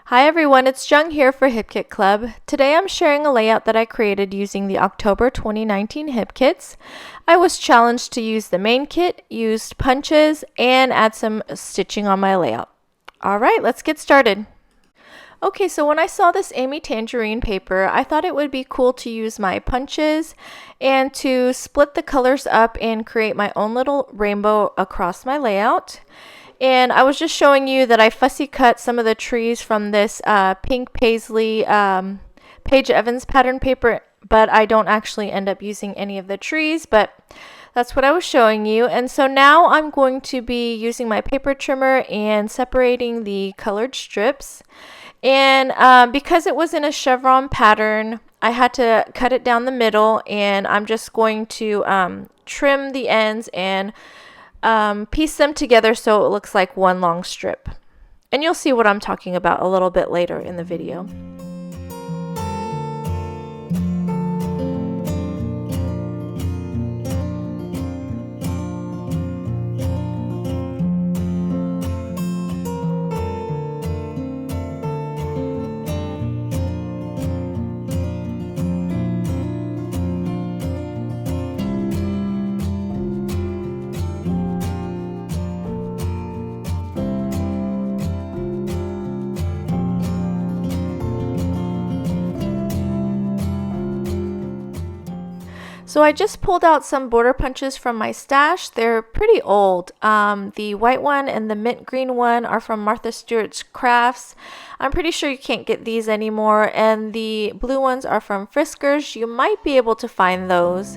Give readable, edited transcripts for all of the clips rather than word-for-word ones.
Hi everyone, it's Jung here for Hip Kit Club. Today I'm sharing a layout that I created using the October 2019 Hip Kits. I was challenged to use the main kit, used punches, and add some stitching on my layout. Alright, let's get started. Okay, so when I saw this Amy Tangerine paper, I thought it would be cool to use my punches and to split the colors up and create my own little rainbow across my layout. And I was just showing you that I fussy cut some of the trees from this pink paisley Paige Evans pattern paper, but I don't actually end up using any of the trees, but that's what I was showing you. And so now I'm going to be using my paper trimmer and separating the colored strips. And because it was in a chevron pattern, I had to cut it down the middle, and I'm just going to trim the ends and piece them together so it looks like one long strip. And you'll see what I'm talking about a little bit later in the video. So I just pulled out some border punches from my stash. They're pretty old. The white one and the mint green one are from Martha Stewart's Crafts. I'm pretty sure you can't get these anymore. And the blue ones are from Friskers. You might be able to find those.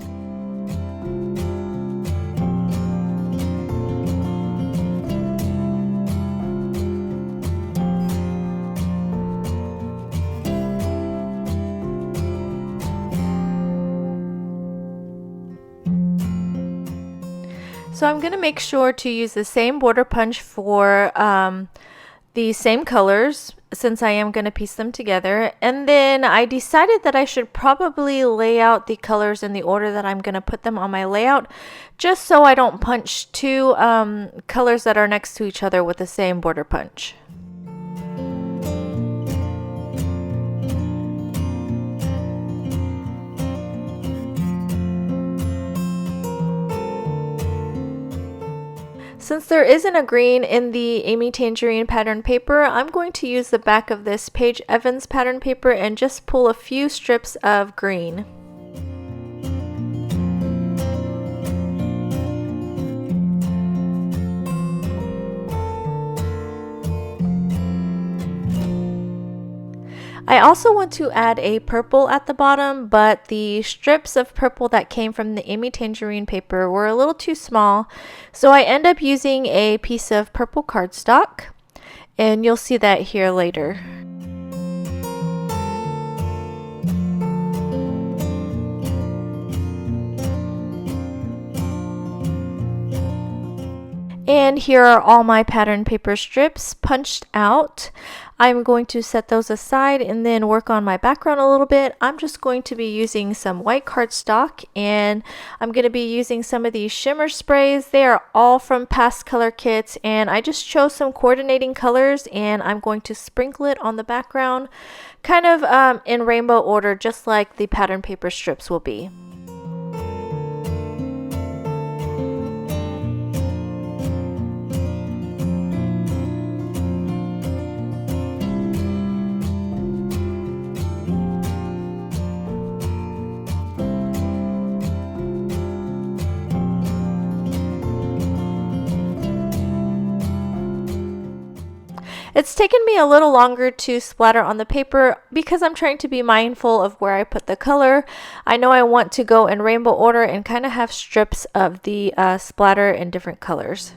So I'm going to make sure to use the same border punch for the same colors, since I am going to piece them together. And then I decided that I should probably lay out the colors in the order that I'm going to put them on my layout, just so I don't punch two colors that are next to each other with the same border punch. Since there isn't a green in the Amy Tangerine pattern paper, I'm going to use the back of this Paige Evans pattern paper and just pull a few strips of green. I also want to add a purple at the bottom, but the strips of purple that came from the Amy Tangerine paper were a little too small, so I end up using a piece of purple cardstock, and you'll see that here later. And here are all my pattern paper strips punched out. I'm going to set those aside and then work on my background a little bit. I'm just going to be using some white cardstock, and I'm going to be using some of these shimmer sprays. They are all from past color kits, and I just chose some coordinating colors, and I'm going to sprinkle it on the background kind of in rainbow order, just like the pattern paper strips will be. It's taken me a little longer to splatter on the paper because I'm trying to be mindful of where I put the color. I know I want to go in rainbow order and kind of have strips of the splatter in different colors.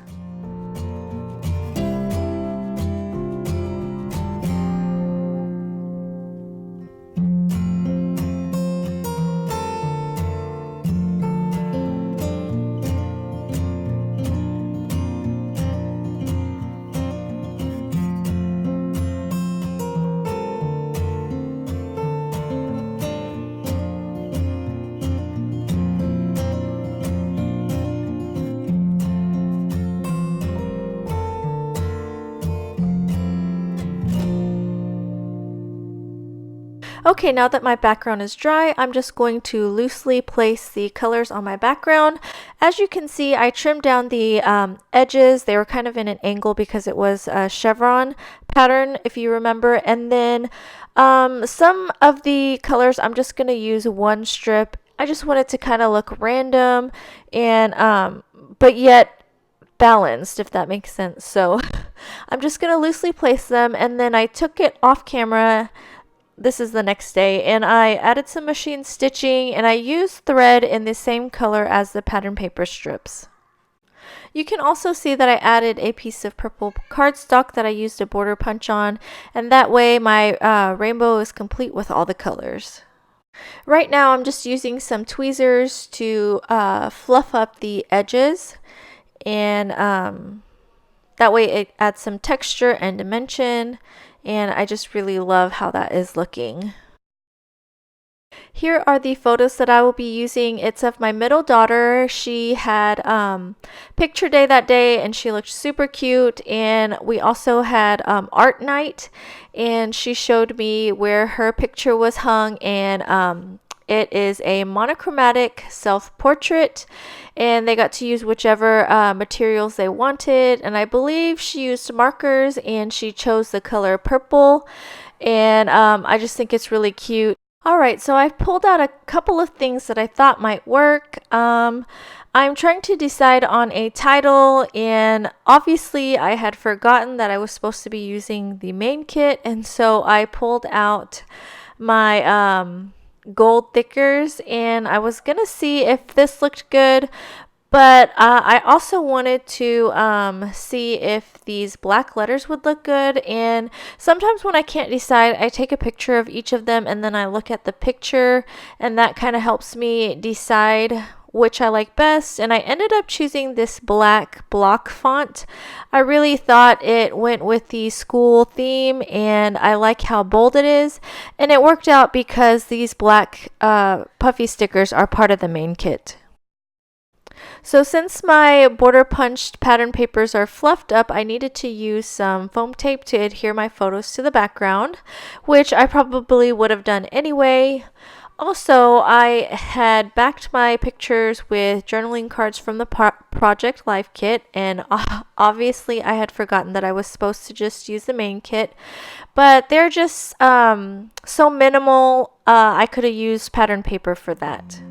Okay, now that my background is dry, I'm just going to loosely place the colors on my background. As you can see, I trimmed down the edges. They were kind of in an angle because it was a chevron pattern, if you remember. And then some of the colors, I'm just going to use one strip. I just want it to kind of look random and but yet balanced, if that makes sense. So I'm just going to loosely place them, and then I took it off camera. This is the next day, and I added some machine stitching, and I used thread in the same color as the pattern paper strips. You can also see that I added a piece of purple cardstock that I used a border punch on, and that way my rainbow is complete with all the colors. Right now I'm just using some tweezers to fluff up the edges, and that way it adds some texture and dimension. And I just really love how that is looking. Here are the photos that I will be using. It's of my middle daughter. She had picture day that day, and she looked super cute. And we also had art night, and she showed me where her picture was hung, and it is a monochromatic self-portrait, and they got to use whichever materials they wanted. And I believe she used markers, and she chose the color purple, and I just think it's really cute. Alright, so I've pulled out a couple of things that I thought might work. I'm trying to decide on a title, and obviously I had forgotten that I was supposed to be using the main kit, and so I pulled out my gold thickers, and I was gonna see if this looked good, but I also wanted to see if these black letters would look good. And sometimes when I can't decide, I take a picture of each of them and then I look at the picture, and that kind of helps me decide which I like best. And I ended up choosing this black block font. I really thought it went with the school theme, and I like how bold it is, and it worked out because these black puffy stickers are part of the main kit. So since my border punched pattern papers are fluffed up, I needed to use some foam tape to adhere my photos to the background, which I probably would have done anyway. Also, I had backed my pictures with journaling cards from the Project Life kit, and obviously I had forgotten that I was supposed to just use the main kit, but they're just so minimal, I could have used pattern paper for that.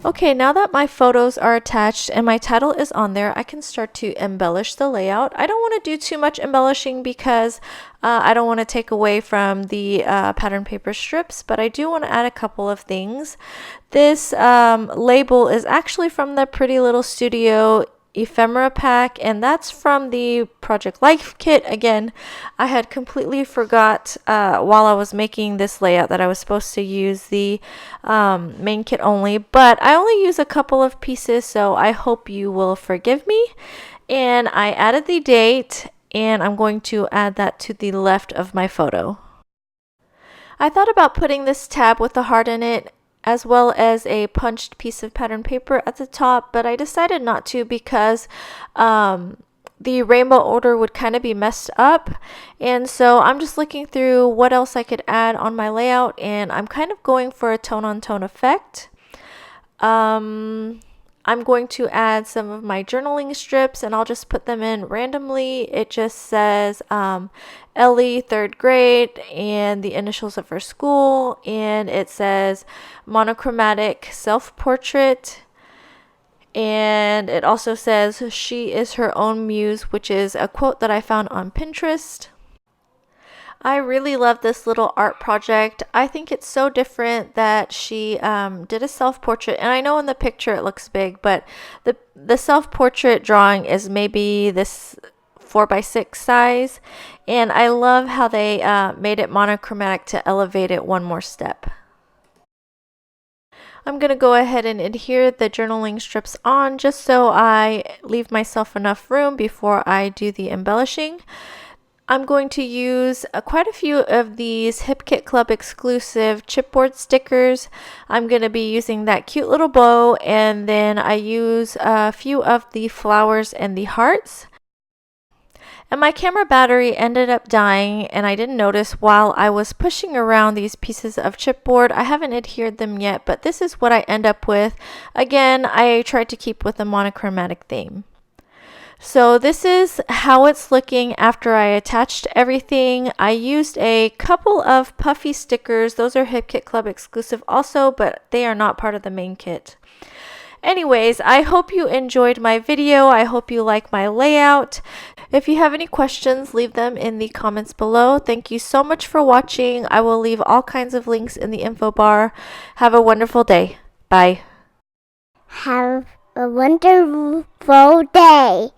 Okay, now that my photos are attached and my title is on there, I can start to embellish the layout. I don't want to do too much embellishing because I don't want to take away from the pattern paper strips, but I do want to add a couple of things. This label is actually from the Pretty Little Studio ephemera pack, and that's from the Project Life kit. Again, I had completely forgot while I was making this layout that I was supposed to use the main kit only, but I only use a couple of pieces, so I hope you will forgive me. And I added the date, and I'm going to add that to the left of my photo. I thought about putting this tab with the heart in it, as well as a punched piece of pattern paper at the top, but I decided not to because the rainbow order would kind of be messed up. And so I'm just looking through what else I could add on my layout, and I'm kind of going for a tone-on-tone effect. I'm going to add some of my journaling strips, and I'll just put them in randomly. It just says Ellie, 3rd grade, and the initials of her school, and it says monochromatic self-portrait, and it also says she is her own muse, which is a quote that I found on Pinterest. I really love this little art project. I think it's so different that she did a self-portrait, and I know in the picture it looks big, but the self-portrait drawing is maybe this 4x6 size, and I love how they made it monochromatic to elevate it one more step. I'm going to go ahead and adhere the journaling strips on just so I leave myself enough room before I do the embellishing. I'm going to use quite a few of these Hip Kit Club exclusive chipboard stickers. I'm going to be using that cute little bow, and then I use a few of the flowers and the hearts. And my camera battery ended up dying, and I didn't notice while I was pushing around these pieces of chipboard. I haven't adhered them yet, but this is what I end up with. Again, I tried to keep with a monochromatic theme. So this is how it's looking after I attached everything. I used a couple of puffy stickers. Those are Hip Kit Club exclusive also, but they are not part of the main kit. Anyways, I hope you enjoyed my video. I hope you like my layout. If you have any questions, leave them in the comments below. Thank you so much for watching. I will leave all kinds of links in the info bar. Have a wonderful day. Bye. Have a wonderful day.